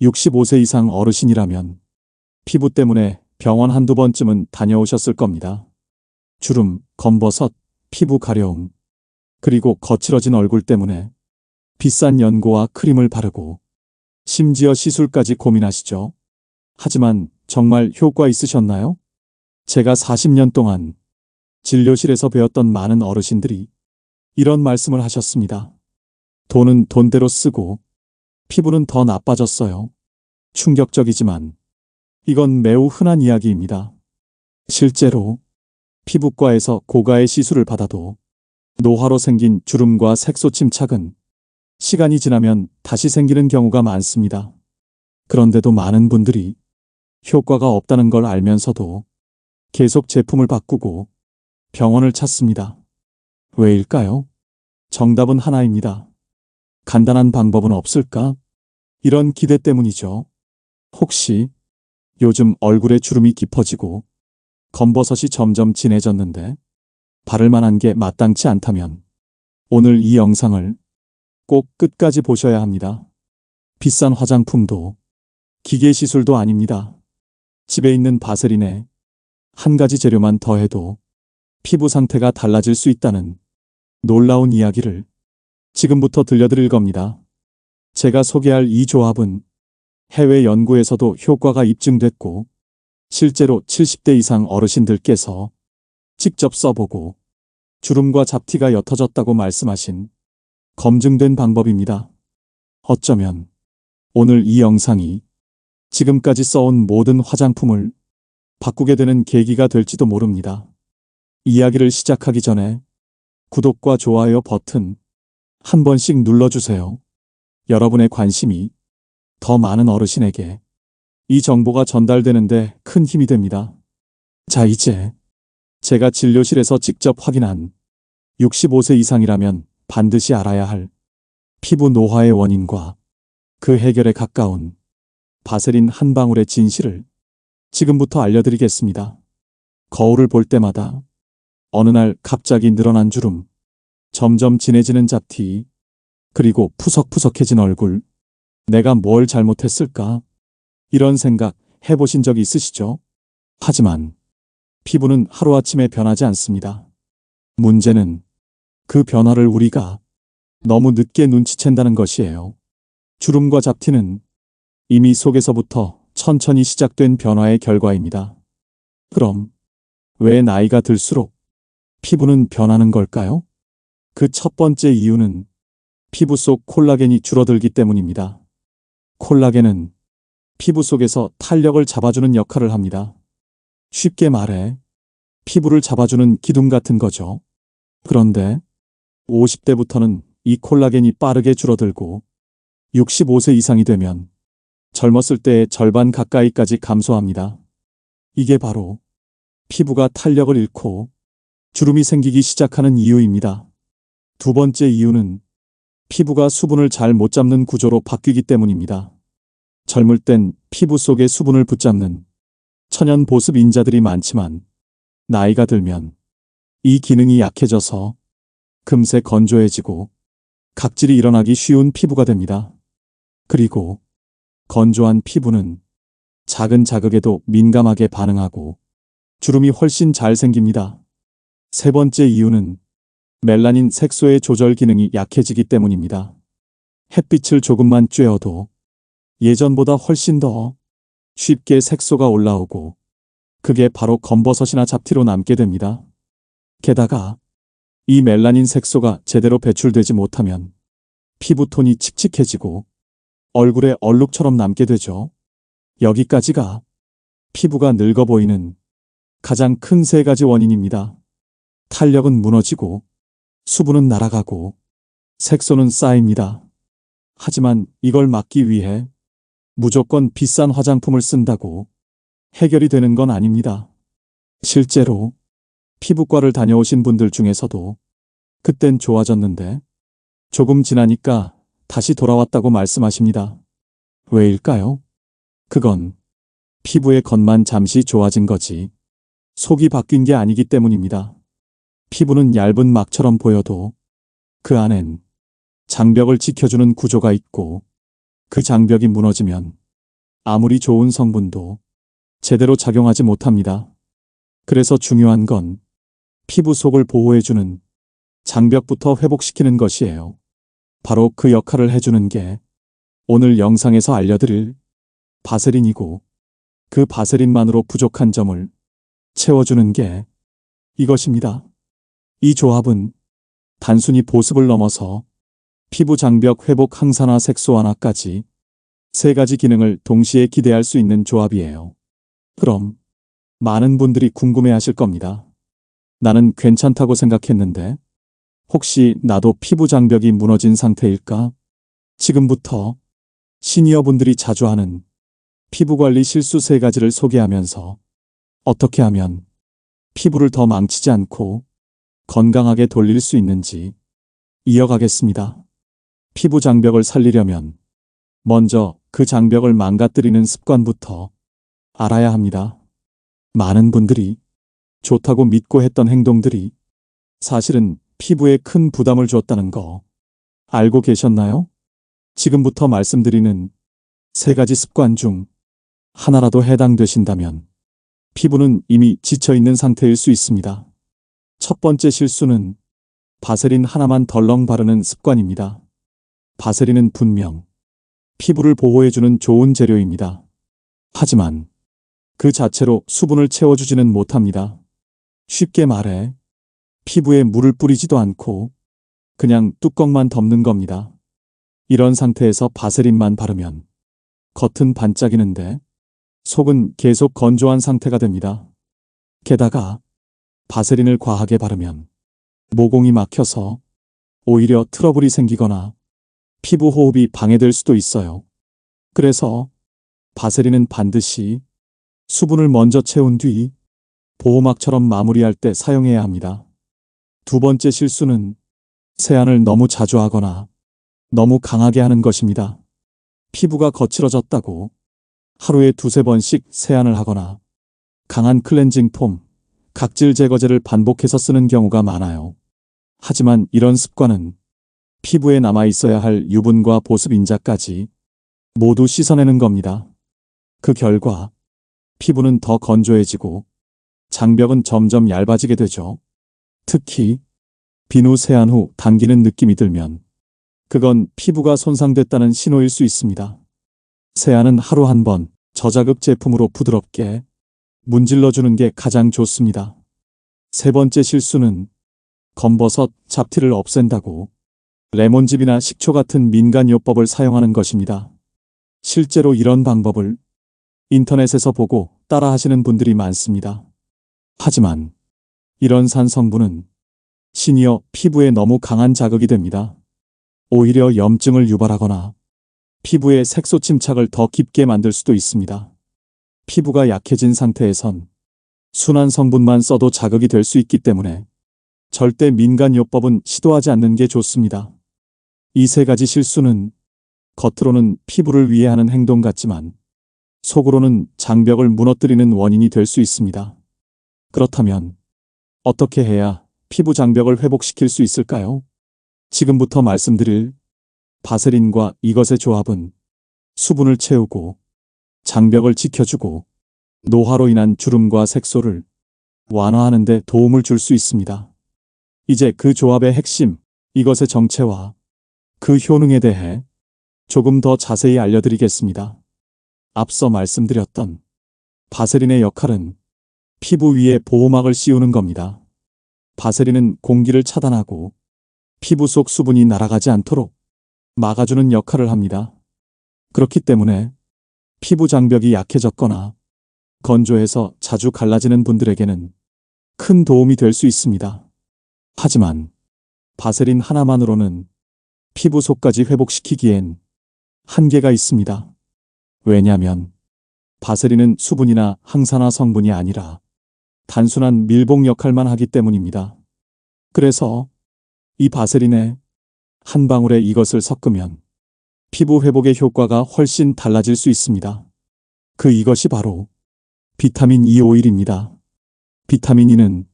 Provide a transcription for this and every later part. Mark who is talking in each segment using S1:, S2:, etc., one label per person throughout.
S1: 65세 이상 어르신이라면 피부 때문에 병원 한두 번쯤은 다녀오셨을 겁니다. 주름, 검버섯, 피부 가려움, 그리고 거칠어진 얼굴 때문에 비싼 연고와 크림을 바르고 심지어 시술까지 고민하시죠. 하지만 정말 효과 있으셨나요? 제가 40년 동안 진료실에서 배웠던 많은 어르신들이 이런 말씀을 하셨습니다. 돈은 돈대로 쓰고 피부는 더 나빠졌어요. 충격적이지만 이건 매우 흔한 이야기입니다. 실제로 피부과에서 고가의 시술을 받아도 노화로 생긴 주름과 색소 침착은 시간이 지나면 다시 생기는 경우가 많습니다. 그런데도 많은 분들이 효과가 없다는 걸 알면서도 계속 제품을 바꾸고 병원을 찾습니다. 왜일까요? 정답은 하나입니다. 간단한 방법은 없을까? 이런 기대 때문이죠. 혹시 요즘 얼굴에 주름이 깊어지고 검버섯이 점점 진해졌는데 바를 만한 게 마땅치 않다면 오늘 이 영상을 꼭 끝까지 보셔야 합니다. 비싼 화장품도 기계 시술도 아닙니다. 집에 있는 바세린에 한 가지 재료만 더해도 피부 상태가 달라질 수 있다는 놀라운 이야기를 지금부터 들려드릴 겁니다. 제가 소개할 이 조합은 해외 연구에서도 효과가 입증됐고 실제로 70대 이상 어르신들께서 직접 써보고 주름과 잡티가 옅어졌다고 말씀하신 검증된 방법입니다. 어쩌면 오늘 이 영상이 지금까지 써온 모든 화장품을 바꾸게 되는 계기가 될지도 모릅니다. 이야기를 시작하기 전에 구독과 좋아요 버튼 한 번씩 눌러주세요. 여러분의 관심이 더 많은 어르신에게 이 정보가 전달되는데 큰 힘이 됩니다. 자, 이제 제가 진료실에서 직접 확인한 65세 이상이라면 반드시 알아야 할 피부 노화의 원인과 그 해결에 가까운 바세린 한 방울의 진실을 지금부터 알려드리겠습니다. 거울을 볼 때마다 어느 날 갑자기 늘어난 주름, 점점 진해지는 잡티, 그리고 푸석푸석해진 얼굴, 내가 뭘 잘못했을까? 이런 생각 해보신 적 있으시죠? 하지만 피부는 하루아침에 변하지 않습니다. 문제는 그 변화를 우리가 너무 늦게 눈치챈다는 것이에요. 주름과 잡티는 이미 속에서부터 천천히 시작된 변화의 결과입니다. 그럼 왜 나이가 들수록 피부는 변하는 걸까요? 그 첫 번째 이유는 피부 속 콜라겐이 줄어들기 때문입니다. 콜라겐은 피부 속에서 탄력을 잡아주는 역할을 합니다. 쉽게 말해 피부를 잡아주는 기둥 같은 거죠. 그런데 50대부터는 이 콜라겐이 빠르게 줄어들고 65세 이상이 되면 젊었을 때의 절반 가까이까지 감소합니다. 이게 바로 피부가 탄력을 잃고 주름이 생기기 시작하는 이유입니다. 두 번째 이유는 피부가 수분을 잘 못 잡는 구조로 바뀌기 때문입니다. 젊을 땐 피부 속에 수분을 붙잡는 천연 보습 인자들이 많지만 나이가 들면 이 기능이 약해져서 금세 건조해지고 각질이 일어나기 쉬운 피부가 됩니다. 그리고 건조한 피부는 작은 자극에도 민감하게 반응하고 주름이 훨씬 잘 생깁니다. 세 번째 이유는 멜라닌 색소의 조절 기능이 약해지기 때문입니다. 햇빛을 조금만 쬐어도 예전보다 훨씬 더 쉽게 색소가 올라오고 그게 바로 검버섯이나 잡티로 남게 됩니다. 게다가 이 멜라닌 색소가 제대로 배출되지 못하면 피부톤이 칙칙해지고 얼굴에 얼룩처럼 남게 되죠. 여기까지가 피부가 늙어 보이는 가장 큰 세 가지 원인입니다. 탄력은 무너지고 수분은 날아가고 색소는 쌓입니다. 하지만 이걸 막기 위해 무조건 비싼 화장품을 쓴다고 해결이 되는 건 아닙니다. 실제로 피부과를 다녀오신 분들 중에서도 그땐 좋아졌는데 조금 지나니까 다시 돌아왔다고 말씀하십니다. 왜일까요? 그건 피부의 겉만 잠시 좋아진 거지 속이 바뀐 게 아니기 때문입니다. 피부는 얇은 막처럼 보여도 그 안엔 장벽을 지켜주는 구조가 있고 그 장벽이 무너지면 아무리 좋은 성분도 제대로 작용하지 못합니다. 그래서 중요한 건 피부 속을 보호해주는 장벽부터 회복시키는 것이에요. 바로 그 역할을 해주는 게 오늘 영상에서 알려드릴 바세린이고, 그 바세린만으로 부족한 점을 채워주는 게 이것입니다. 이 조합은 단순히 보습을 넘어서 피부 장벽 회복, 항산화, 색소 완화까지 세 가지 기능을 동시에 기대할 수 있는 조합이에요. 그럼 많은 분들이 궁금해하실 겁니다. 나는 괜찮다고 생각했는데 혹시 나도 피부 장벽이 무너진 상태일까? 지금부터 시니어분들이 자주 하는 피부관리 실수 세 가지를 소개하면서 어떻게 하면 피부를 더 망치지 않고 건강하게 돌릴 수 있는지 이어가겠습니다. 피부 장벽을 살리려면 먼저 그 장벽을 망가뜨리는 습관부터 알아야 합니다. 많은 분들이 좋다고 믿고 했던 행동들이 사실은 피부에 큰 부담을 줬다는 거 알고 계셨나요? 지금부터 말씀드리는 세 가지 습관 중 하나라도 해당되신다면 피부는 이미 지쳐있는 상태일 수 있습니다. 첫 번째 실수는 바세린 하나만 덜렁 바르는 습관입니다. 바세린은 분명 피부를 보호해주는 좋은 재료입니다. 하지만 그 자체로 수분을 채워주지는 못합니다. 쉽게 말해 피부에 물을 뿌리지도 않고 그냥 뚜껑만 덮는 겁니다. 이런 상태에서 바세린만 바르면 겉은 반짝이는데 속은 계속 건조한 상태가 됩니다. 게다가 바세린을 과하게 바르면 모공이 막혀서 오히려 트러블이 생기거나 피부 호흡이 방해될 수도 있어요. 그래서 바세린은 반드시 수분을 먼저 채운 뒤 보호막처럼 마무리할 때 사용해야 합니다. 두 번째 실수는 세안을 너무 자주 하거나 너무 강하게 하는 것입니다. 피부가 거칠어졌다고 하루에 두세 번씩 세안을 하거나 강한 클렌징 폼, 각질 제거제를 반복해서 쓰는 경우가 많아요. 하지만 이런 습관은 피부에 남아 있어야 할 유분과 보습 인자까지 모두 씻어내는 겁니다. 그 결과 피부는 더 건조해지고 장벽은 점점 얇아지게 되죠. 특히 비누 세안 후 당기는 느낌이 들면 그건 피부가 손상됐다는 신호일 수 있습니다. 세안은 하루 한 번 저자극 제품으로 부드럽게 문질러주는 게 가장 좋습니다. 세 번째 실수는 검버섯, 잡티를 없앤다고 레몬즙이나 식초 같은 민간요법을 사용하는 것입니다. 실제로 이런 방법을 인터넷에서 보고 따라 하시는 분들이 많습니다. 하지만 이런 산성분은 시니어 피부에 너무 강한 자극이 됩니다. 오히려 염증을 유발하거나 피부의 색소 침착을 더 깊게 만들 수도 있습니다. 피부가 약해진 상태에선 순한 성분만 써도 자극이 될 수 있기 때문에 절대 민간요법은 시도하지 않는 게 좋습니다. 이 세 가지 실수는 겉으로는 피부를 위해 하는 행동 같지만 속으로는 장벽을 무너뜨리는 원인이 될 수 있습니다. 그렇다면 어떻게 해야 피부 장벽을 회복시킬 수 있을까요? 지금부터 말씀드릴 바세린과 이것의 조합은 수분을 채우고 장벽을 지켜주고 노화로 인한 주름과 색소를 완화하는 데 도움을 줄 수 있습니다. 이제 그 조합의 핵심, 이것의 정체와 그 효능에 대해 조금 더 자세히 알려드리겠습니다. 앞서 말씀드렸던 바세린의 역할은 피부 위에 보호막을 씌우는 겁니다. 바세린은 공기를 차단하고 피부 속 수분이 날아가지 않도록 막아주는 역할을 합니다. 그렇기 때문에 피부 장벽이 약해졌거나 건조해서 자주 갈라지는 분들에게는 큰 도움이 될 수 있습니다. 하지만 바세린 하나만으로는 피부 속까지 회복시키기엔 한계가 있습니다. 왜냐하면 바세린은 수분이나 항산화 성분이 아니라 단순한 밀봉 역할만 하기 때문입니다. 그래서 이 바세린에 한 방울에 이것을 섞으면 피부 회복의 효과가 훨씬 달라질 수 있습니다. 그 이것이 바로 비타민 E 오일입니다. 비타민 E는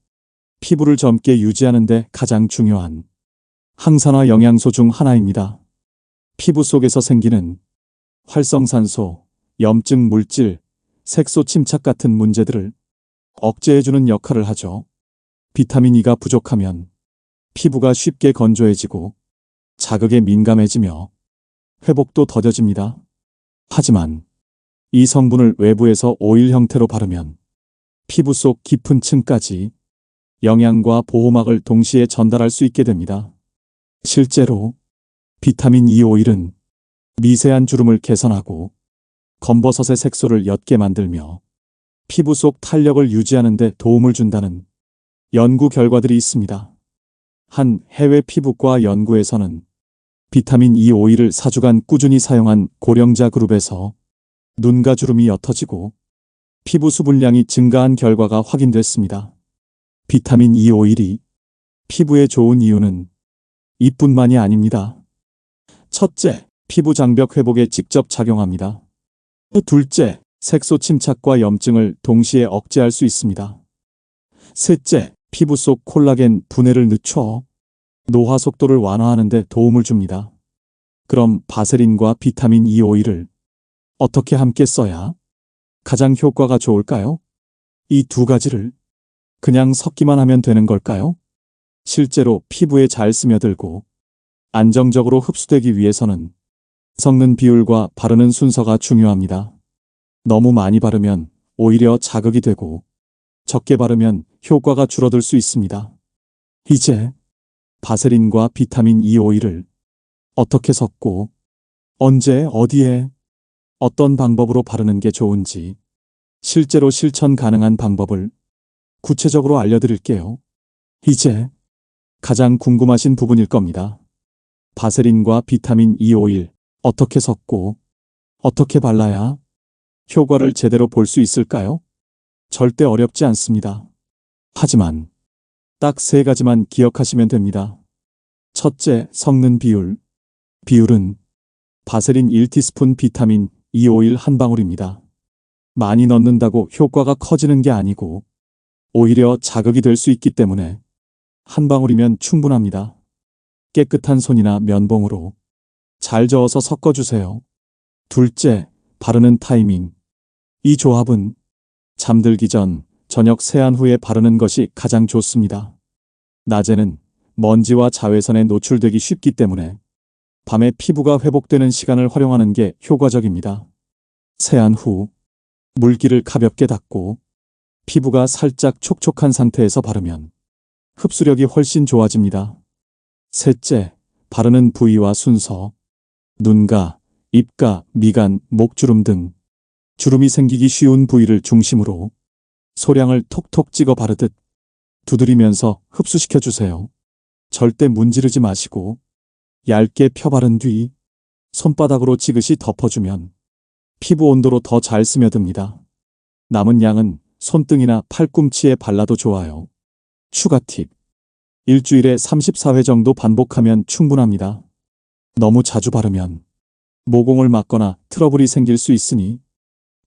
S1: 피부를 젊게 유지하는 데 가장 중요한 항산화 영양소 중 하나입니다. 피부 속에서 생기는 활성산소, 염증 물질, 색소 침착 같은 문제들을 억제해주는 역할을 하죠. 비타민 E가 부족하면 피부가 쉽게 건조해지고 자극에 민감해지며 회복도 더뎌집니다. 하지만 이 성분을 외부에서 오일 형태로 바르면 피부 속 깊은 층까지 영양과 보호막을 동시에 전달할 수 있게 됩니다. 실제로 비타민 E 오일은 미세한 주름을 개선하고 검버섯의 색소를 옅게 만들며 피부 속 탄력을 유지하는 데 도움을 준다는 연구 결과들이 있습니다. 한 해외 피부과 연구에서는 비타민 E 오일을 4주간 꾸준히 사용한 고령자 그룹에서 눈가 주름이 옅어지고 피부 수분량이 증가한 결과가 확인됐습니다. 비타민 E 오일이 피부에 좋은 이유는 이뿐만이 아닙니다. 첫째, 피부 장벽 회복에 직접 작용합니다. 둘째, 색소 침착과 염증을 동시에 억제할 수 있습니다. 셋째, 피부 속 콜라겐 분해를 늦춰 노화 속도를 완화하는 데 도움을 줍니다. 그럼 바세린과 비타민 E 오일을 어떻게 함께 써야 가장 효과가 좋을까요? 이 두 가지를 그냥 섞기만 하면 되는 걸까요? 실제로 피부에 잘 스며들고 안정적으로 흡수되기 위해서는 섞는 비율과 바르는 순서가 중요합니다. 너무 많이 바르면 오히려 자극이 되고 적게 바르면 효과가 줄어들 수 있습니다. 이제 바세린과 비타민 E 오일을 어떻게 섞고 언제 어디에 어떤 방법으로 바르는 게 좋은지 실제로 실천 가능한 방법을 구체적으로 알려드릴게요. 이제 가장 궁금하신 부분일 겁니다. 바세린과 비타민 E 오일 어떻게 섞고 어떻게 발라야 효과를 제대로 볼 수 있을까요? 절대 어렵지 않습니다. 하지만 딱 세 가지만 기억하시면 됩니다. 첫째, 섞는 비율. 비율은 바세린 1티스푼 비타민 E 오일 한 방울입니다. 많이 넣는다고 효과가 커지는 게 아니고 오히려 자극이 될 수 있기 때문에 한 방울이면 충분합니다. 깨끗한 손이나 면봉으로 잘 저어서 섞어주세요. 둘째, 바르는 타이밍. 이 조합은 잠들기 전, 저녁 세안 후에 바르는 것이 가장 좋습니다. 낮에는 먼지와 자외선에 노출되기 쉽기 때문에 밤에 피부가 회복되는 시간을 활용하는 게 효과적입니다. 세안 후 물기를 가볍게 닦고 피부가 살짝 촉촉한 상태에서 바르면 흡수력이 훨씬 좋아집니다. 셋째, 바르는 부위와 순서. 눈가, 입가, 미간, 목주름 등 주름이 생기기 쉬운 부위를 중심으로 소량을 톡톡 찍어 바르듯 두드리면서 흡수시켜 주세요. 절대 문지르지 마시고 얇게 펴 바른 뒤 손바닥으로 지그시 덮어주면 피부 온도로 더 잘 스며듭니다. 남은 양은 손등이나 팔꿈치에 발라도 좋아요. 추가 팁. 일주일에 34회 정도 반복하면 충분합니다. 너무 자주 바르면 모공을 막거나 트러블이 생길 수 있으니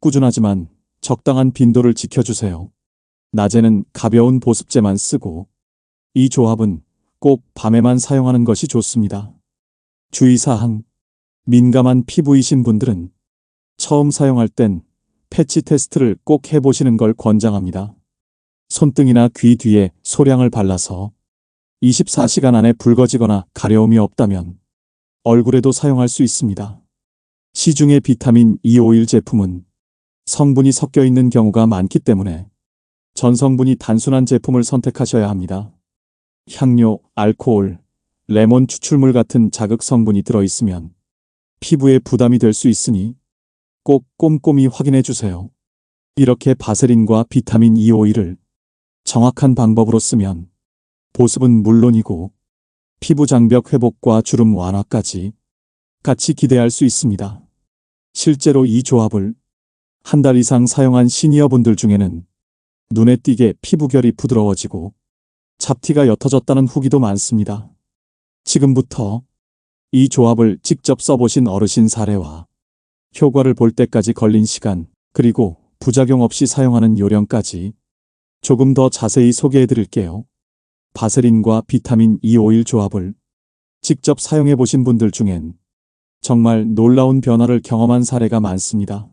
S1: 꾸준하지만 적당한 빈도를 지켜주세요. 낮에는 가벼운 보습제만 쓰고 이 조합은 꼭 밤에만 사용하는 것이 좋습니다. 주의사항. 민감한 피부이신 분들은 처음 사용할 땐 패치 테스트를 꼭 해보시는 걸 권장합니다. 손등이나 귀 뒤에 소량을 발라서 24시간 안에 붉어지거나 가려움이 없다면 얼굴에도 사용할 수 있습니다. 시중의 비타민 E 오일 제품은 성분이 섞여 있는 경우가 많기 때문에 전성분이 단순한 제품을 선택하셔야 합니다. 향료, 알코올, 레몬 추출물 같은 자극 성분이 들어있으면 피부에 부담이 될 수 있으니 꼭 꼼꼼히 확인해 주세요. 이렇게 바세린과 비타민 E 오일을 정확한 방법으로 쓰면 보습은 물론이고 피부 장벽 회복과 주름 완화까지 같이 기대할 수 있습니다. 실제로 이 조합을 한 달 이상 사용한 시니어분들 중에는 눈에 띄게 피부결이 부드러워지고 잡티가 옅어졌다는 후기도 많습니다. 지금부터 이 조합을 직접 써보신 어르신 사례와 효과를 볼 때까지 걸린 시간, 그리고 부작용 없이 사용하는 요령까지 조금 더 자세히 소개해 드릴게요. 바세린과 비타민 E 오일 조합을 직접 사용해 보신 분들 중엔 정말 놀라운 변화를 경험한 사례가 많습니다.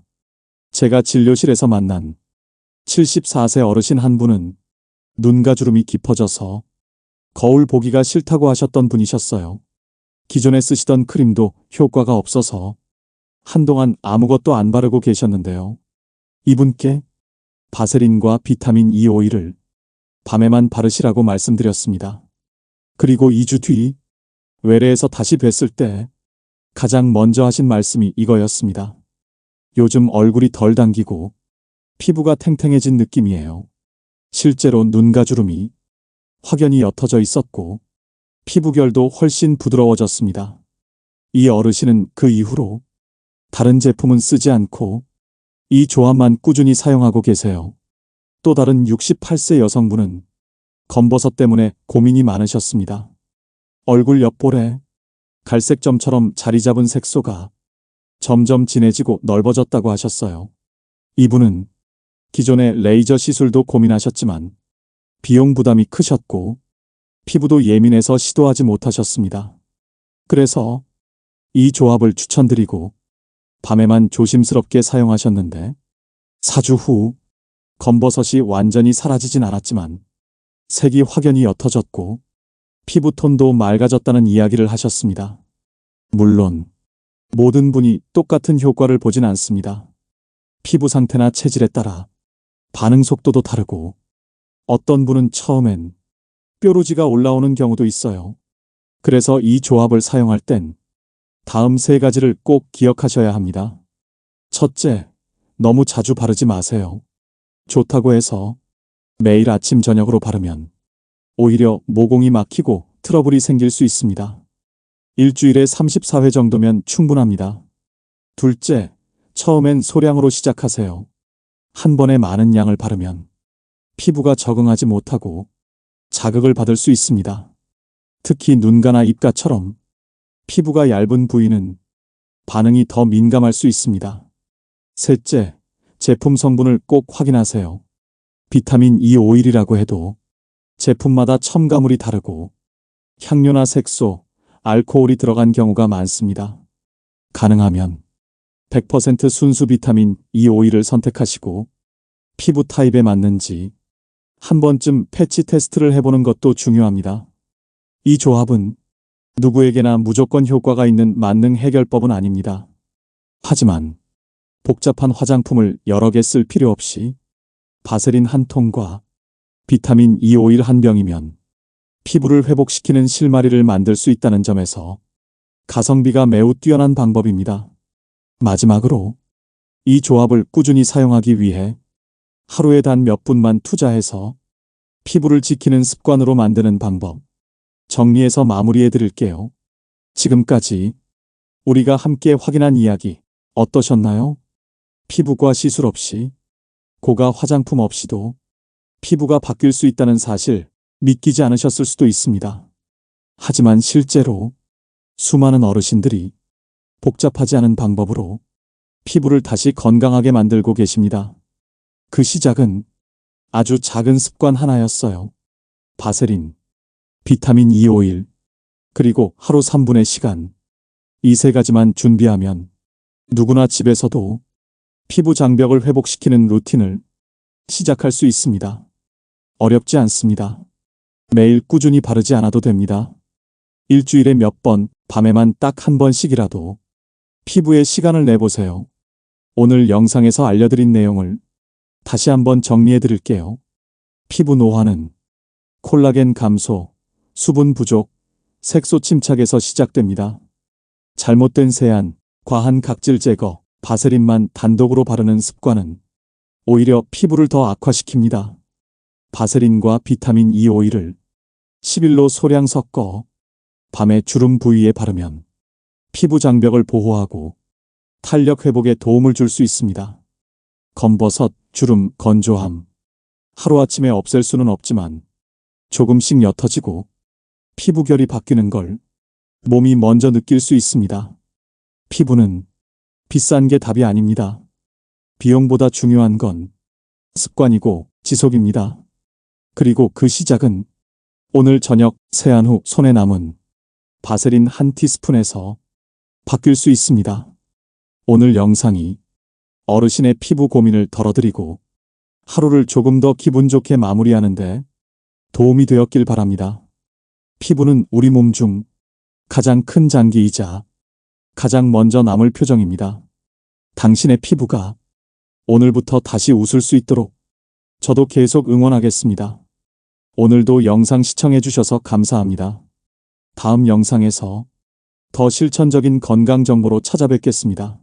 S1: 제가 진료실에서 만난 74세 어르신 한 분은 눈가 주름이 깊어져서 거울 보기가 싫다고 하셨던 분이셨어요. 기존에 쓰시던 크림도 효과가 없어서 한동안 아무것도 안 바르고 계셨는데요. 이분께 바세린과 비타민 E 오일을 밤에만 바르시라고 말씀드렸습니다. 그리고 2주 뒤 외래에서 다시 뵀을 때 가장 먼저 하신 말씀이 이거였습니다. 요즘 얼굴이 덜 당기고 피부가 탱탱해진 느낌이에요. 실제로 눈가 주름이 확연히 옅어져 있었고 피부결도 훨씬 부드러워졌습니다. 이 어르신은 그 이후로 다른 제품은 쓰지 않고 이 조합만 꾸준히 사용하고 계세요. 또 다른 68세 여성분은 검버섯 때문에 고민이 많으셨습니다. 얼굴 옆볼에 갈색점처럼 자리 잡은 색소가 점점 진해지고 넓어졌다고 하셨어요. 이분은 기존에 레이저 시술도 고민하셨지만 비용 부담이 크셨고 피부도 예민해서 시도하지 못하셨습니다. 그래서 이 조합을 추천드리고 밤에만 조심스럽게 사용하셨는데 4주 후 검버섯이 완전히 사라지진 않았지만 색이 확연히 옅어졌고 피부톤도 맑아졌다는 이야기를 하셨습니다. 물론 모든 분이 똑같은 효과를 보진 않습니다. 피부 상태나 체질에 따라 반응 속도도 다르고 어떤 분은 처음엔 뾰루지가 올라오는 경우도 있어요. 그래서 이 조합을 사용할 땐 다음 3가지를 꼭 기억하셔야 합니다. 첫째, 너무 자주 바르지 마세요. 좋다고 해서 매일 아침 저녁으로 바르면 오히려 모공이 막히고 트러블이 생길 수 있습니다. 일주일에 34회 정도면 충분합니다. 둘째, 처음엔 소량으로 시작하세요. 한 번에 많은 양을 바르면 피부가 적응하지 못하고 자극을 받을 수 있습니다. 특히 눈가나 입가처럼 피부가 얇은 부위는 반응이 더 민감할 수 있습니다. 셋째, 제품 성분을 꼭 확인하세요. 비타민 E 오일이라고 해도 제품마다 첨가물이 다르고 향료나 색소, 알코올이 들어간 경우가 많습니다. 가능하면 100% 순수 비타민 E 오일을 선택하시고 피부 타입에 맞는지 한 번쯤 패치 테스트를 해보는 것도 중요합니다. 이 조합은 누구에게나 무조건 효과가 있는 만능 해결법은 아닙니다. 하지만 복잡한 화장품을 여러 개 쓸 필요 없이 바세린 한 통과 비타민 E 오일 한 병이면 피부를 회복시키는 실마리를 만들 수 있다는 점에서 가성비가 매우 뛰어난 방법입니다. 마지막으로 이 조합을 꾸준히 사용하기 위해 하루에 단 몇 분만 투자해서 피부를 지키는 습관으로 만드는 방법 정리해서 마무리해 드릴게요. 지금까지 우리가 함께 확인한 이야기 어떠셨나요? 피부과 시술 없이 고가 화장품 없이도 피부가 바뀔 수 있다는 사실 믿기지 않으셨을 수도 있습니다. 하지만 실제로 수많은 어르신들이 복잡하지 않은 방법으로 피부를 다시 건강하게 만들고 계십니다. 그 시작은 아주 작은 습관 하나였어요. 바세린, 비타민 E 오일, 그리고 하루 3분의 시간. 이 3가지만 준비하면 누구나 집에서도 피부 장벽을 회복시키는 루틴을 시작할 수 있습니다. 어렵지 않습니다. 매일 꾸준히 바르지 않아도 됩니다. 일주일에 몇 번, 밤에만 딱 한 번씩이라도 피부에 시간을 내보세요. 오늘 영상에서 알려드린 내용을 다시 한번 정리해 드릴게요. 피부 노화는 콜라겐 감소, 수분 부족, 색소 침착에서 시작됩니다. 잘못된 세안, 과한 각질 제거, 바세린만 단독으로 바르는 습관은 오히려 피부를 더 악화시킵니다. 바세린과 비타민 E 오일을 10일로 소량 섞어 밤에 주름 부위에 바르면 피부 장벽을 보호하고 탄력 회복에 도움을 줄 수 있습니다. 검버섯, 주름, 건조함. 하루아침에 없앨 수는 없지만 조금씩 옅어지고 피부결이 바뀌는 걸 몸이 먼저 느낄 수 있습니다. 피부는 비싼 게 답이 아닙니다. 비용보다 중요한 건 습관이고 지속입니다. 그리고 그 시작은 오늘 저녁 세안 후 손에 남은 바세린 한 티스푼에서 바뀔 수 있습니다. 오늘 영상이 어르신의 피부 고민을 덜어드리고 하루를 조금 더 기분 좋게 마무리하는데 도움이 되었길 바랍니다. 피부는 우리 몸 중 가장 큰 장기이자 가장 먼저 남을 표정입니다. 당신의 피부가 오늘부터 다시 웃을 수 있도록 저도 계속 응원하겠습니다. 오늘도 영상 시청해 주셔서 감사합니다. 다음 영상에서 더 실천적인 건강 정보로 찾아뵙겠습니다.